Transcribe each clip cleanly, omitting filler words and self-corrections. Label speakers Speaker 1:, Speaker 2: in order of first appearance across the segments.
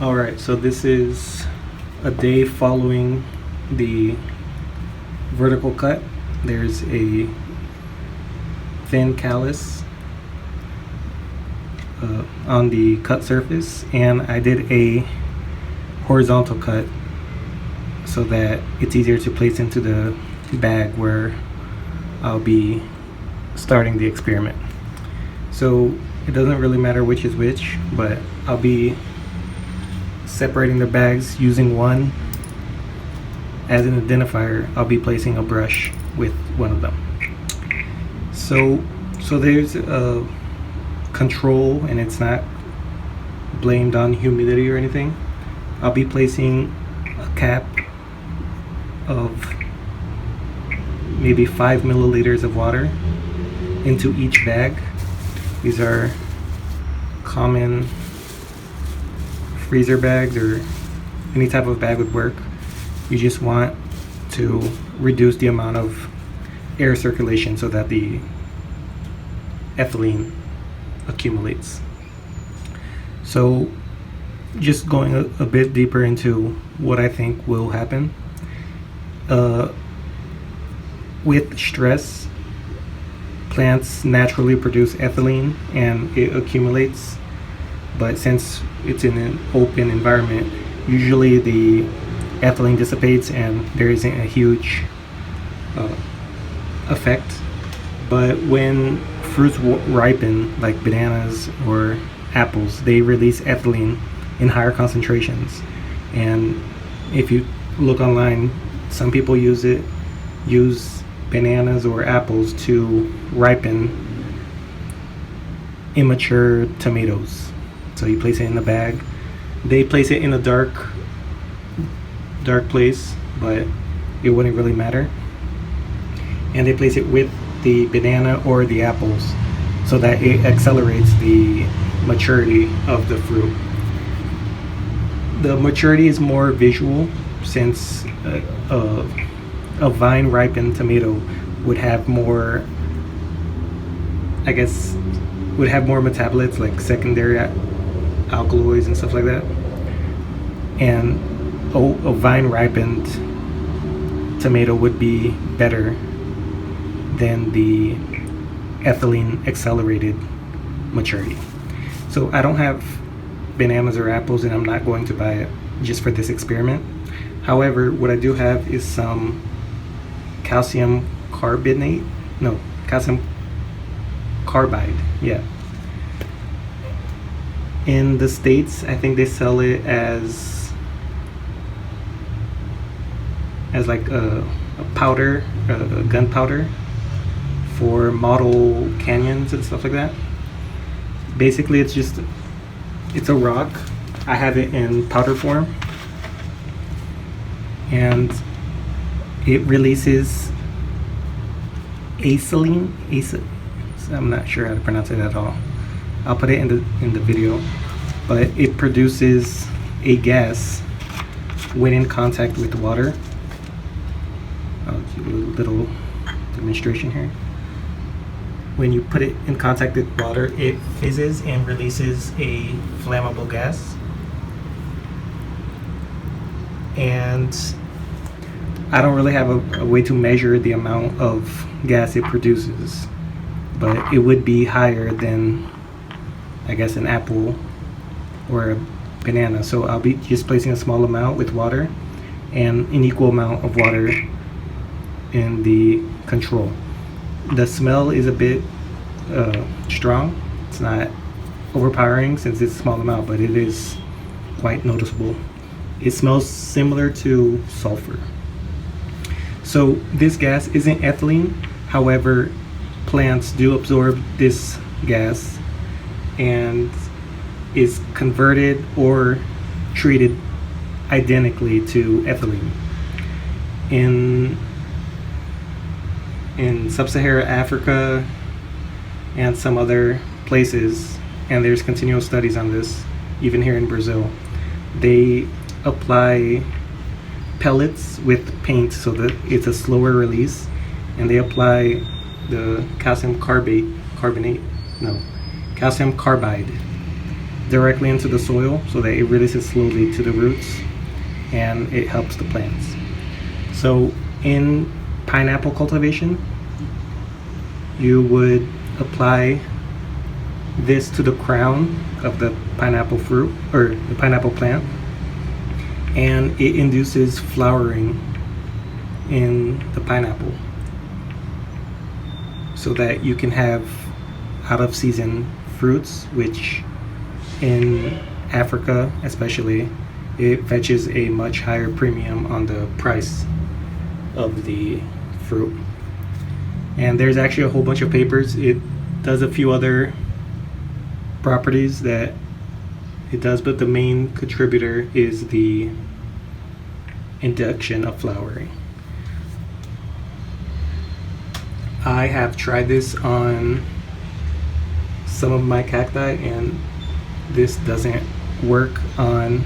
Speaker 1: Alright, so this is a day following the vertical cut. There's a thin callus on the cut surface, and I did a horizontal cut so that it's easier to place into the bag where I'll be starting the experiment. So it doesn't really matter which is which, but I'll be separating the bags using one as an identifier. I'll be placing a brush with one of them. So there's a control, and it's not blamed on humidity or anything. I'll be placing a cap of maybe 5 milliliters of water into each bag. These are common freezer bags, or any type of bag would work. You just want to reduce the amount of air circulation so that the ethylene accumulates. So just going a bit deeper into what I think will happen. With stress, plants naturally produce ethylene and it accumulates, but since it's in an open environment, usually the ethylene dissipates and there isn't a huge effect. But when fruits ripen, like bananas or apples, they release ethylene in higher concentrations. And if you look online, some people use bananas or apples to ripen immature tomatoes. So you place it in a bag. They place it in a dark place, but it wouldn't really matter. And they place it with the banana or the apples so that it accelerates the maturity of the fruit. The maturity is more visual, since a vine ripened tomato would have more, metabolites like secondary alkaloids and stuff like that. And a vine ripened tomato would be better than the ethylene accelerated maturity. So I don't have bananas or apples, and I'm not going to buy it just for this experiment. However, what I do have is some calcium carbide. Yeah. In the States, I think they sell it as like a powder, a gunpowder for model canyons and stuff like that. Basically, it's a rock. I have it in powder form, and it releases Ethylene. I'm not sure how to pronounce it at all. I'll put it in the video, but it produces a gas when in contact with water. I'll do a little demonstration here. When you put it in contact with water, it fizzes and releases a flammable gas. And I don't really have a way to measure the amount of gas it produces, but it would be higher than, I guess, an apple or a banana. So I'll be just placing a small amount with water and an equal amount of water in the control. The smell is a bit strong. It's not overpowering since it's a small amount, but it is quite noticeable. It smells similar to sulfur. So this gas isn't ethylene. However, plants do absorb this gas and is converted or treated identically to ethylene. In sub-Saharan Africa and some other places, and there's continual studies on this, even here in Brazil, they apply pellets with paint so that it's a slower release, and they apply calcium carbide directly into the soil so that it releases slowly to the roots and it helps the plants. So in pineapple cultivation, you would apply this to the crown of the pineapple fruit or the pineapple plant, and it induces flowering in the pineapple so that you can have out of season fruits, which in Africa especially, it fetches a much higher premium on the price of the fruit. And there's actually a whole bunch of papers. It does a few other properties that it does, but the main contributor is the induction of flowering. I have tried this on some of my cacti, and this doesn't work on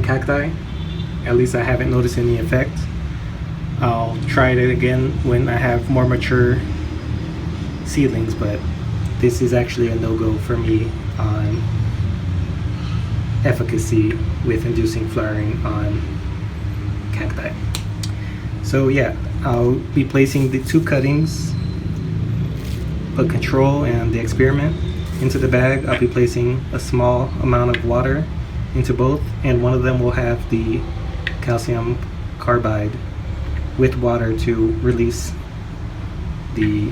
Speaker 1: cacti. At least I haven't noticed any effect. I'll try it again when I have more mature seedlings, but this is actually a no-go for me on efficacy with inducing flowering on cacti. So yeah, I'll be placing the two cuttings, a control and the experiment, into the bag. I'll be placing a small amount of water into both, and one of them will have the calcium carbide with water to release the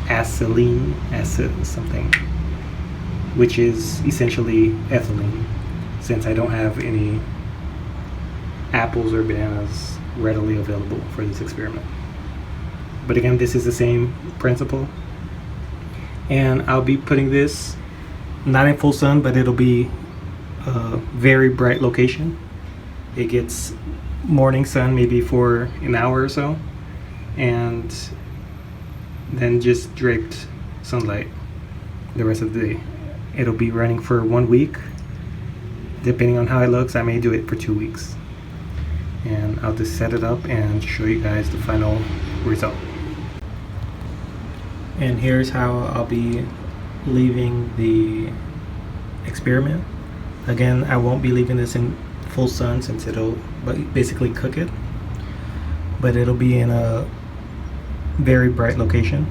Speaker 1: Ethylene, which is essentially ethylene, since I don't have any apples or bananas readily available for this experiment. But again, this is the same principle, and I'll be putting this not in full sun, but it'll be a very bright location. It gets morning sun maybe for an hour or so, and then just draped sunlight the rest of the day. It'll be running for 1 week. Depending on how it looks, I may do it for 2 weeks. And I'll just set it up and show you guys the final result. And here's how I'll be leaving the experiment. Again, I won't be leaving this in full sun since it'll basically cook it, but it'll be in a very bright location.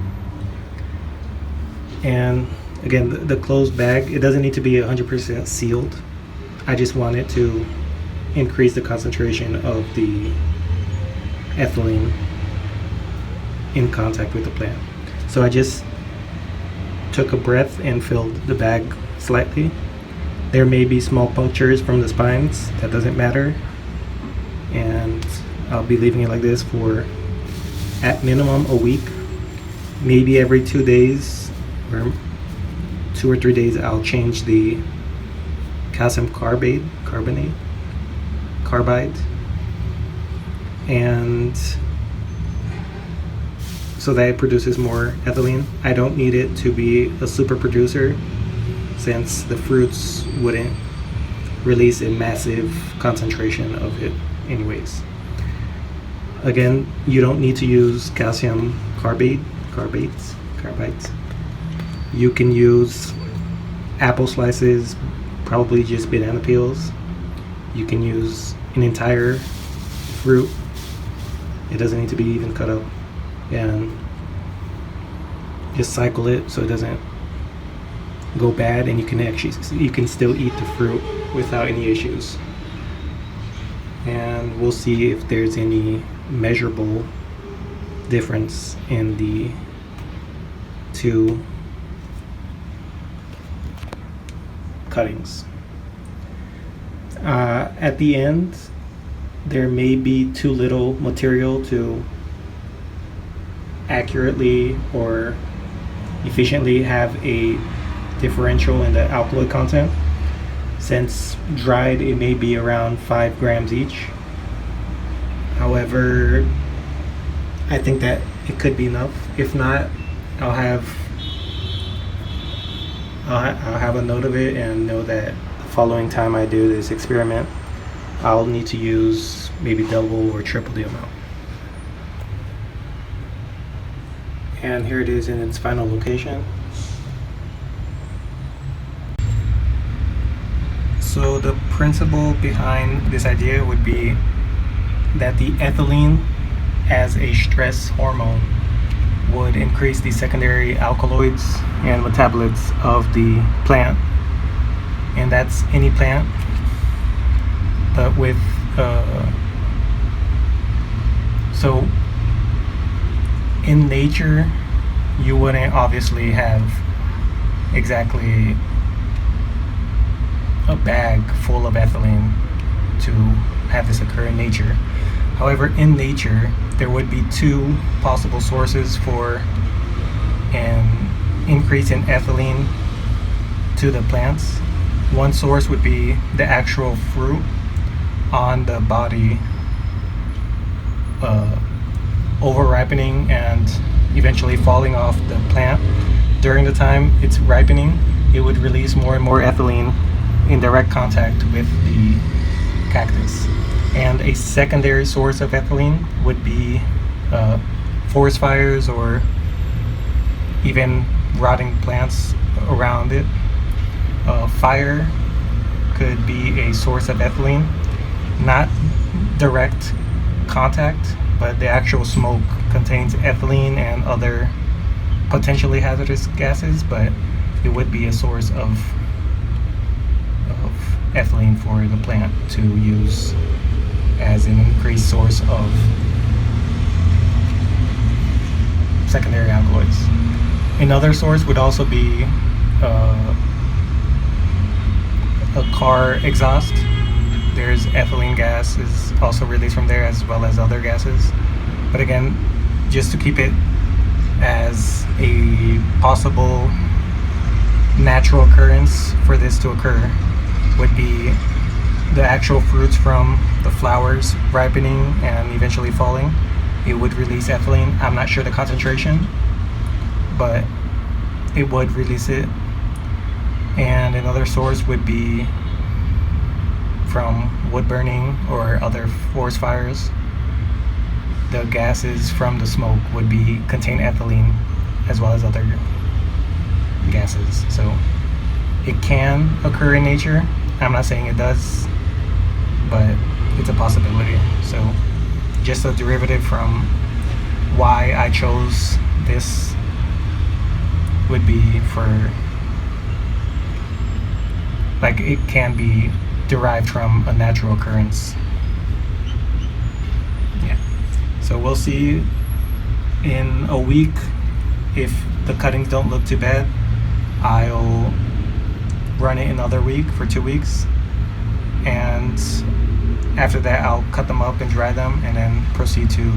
Speaker 1: And again, the closed bag, it doesn't need to be 100% sealed. I just want it to increase the concentration of the ethylene in contact with the plant. So I just took a breath and filled the bag slightly. There may be small punctures from the spines, that doesn't matter. And I'll be leaving it like this for at minimum a week. Maybe every 2 days or 2 or 3 days I'll change the calcium carbide, and so that it produces more ethylene. I don't need it to be a super producer, since the fruits wouldn't release a massive concentration of it anyways. Again, you don't need to use calcium carbides. You can use apple slices, probably just banana peels. You can use an entire fruit. It doesn't need to be even cut up, and just cycle it so it doesn't go bad, and you can still eat the fruit without any issues. And we'll see if there's any measurable difference in the two cuttings. At the end, there may be too little material to accurately or efficiently have a differential in the alkaloid content. Since dried, it may be around 5 grams each. However, I think that it could be enough. If not, I'll have a note of it and know that the following time I do this experiment, I'll need to use maybe double or triple the amount. And here it is in its final location. So the principle behind this idea would be that the ethylene as a stress hormone would increase the secondary alkaloids and metabolites of the plant, and that's any plant. But with so in nature, you wouldn't obviously have exactly a bag full of ethylene to have this occur in nature. However, in nature, there would be two possible sources for an increase in ethylene to the plants. One source would be the actual fruit on the body over ripening and eventually falling off the plant. During the time it's ripening, it would release more and more ethylene in direct contact with the cactus. And a secondary source of ethylene would be forest fires or even rotting plants around it. Fire could be a source of ethylene, not direct contact, but the actual smoke contains ethylene and other potentially hazardous gases, but it would be a source of ethylene for the plant to use as an increased source of secondary alkaloids. Another source would also be a car exhaust. There's ethylene gas is also released from there, as well as other gases. But again, just to keep it as a possible natural occurrence for this to occur would be the actual fruits from the flowers ripening and eventually falling. It would release ethylene. I'm not sure the concentration, but it would release it. And another source would be from wood burning or other forest fires. The gases from the smoke would contain ethylene as well as other gases. So it can occur in nature. I'm not saying it does, but it's a possibility. So just a derivative from why I chose this would be for, like, it can be derived from a natural occurrence. Yeah. So we'll see in a week. If the cuttings don't look too bad, I'll run it another week for 2 weeks, and after that I'll cut them up and dry them and then proceed to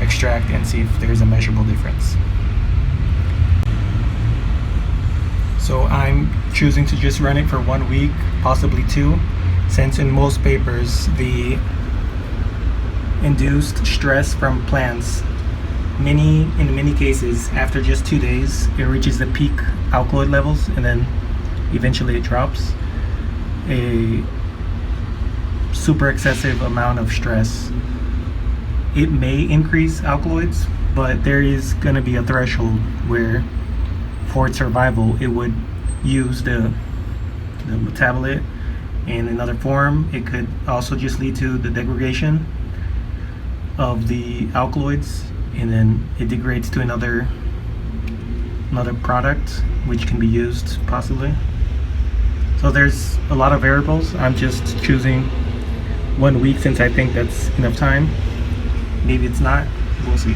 Speaker 1: extract and see if there's a measurable difference. So I'm choosing to just run it for 1 week, possibly 2, since in most papers the induced stress from plants, in many cases, after just 2 days, it reaches the peak alkaloid levels and then eventually it drops. A super excessive amount of stress, it may increase alkaloids, but there is going to be a threshold where for its survival it would use the metabolite in another form. It could also just lead to the degradation of the alkaloids, and then it degrades to another product which can be used possibly. So there's a lot of variables. I'm just choosing 1 week since I think that's enough time. Maybe it's not, we'll see.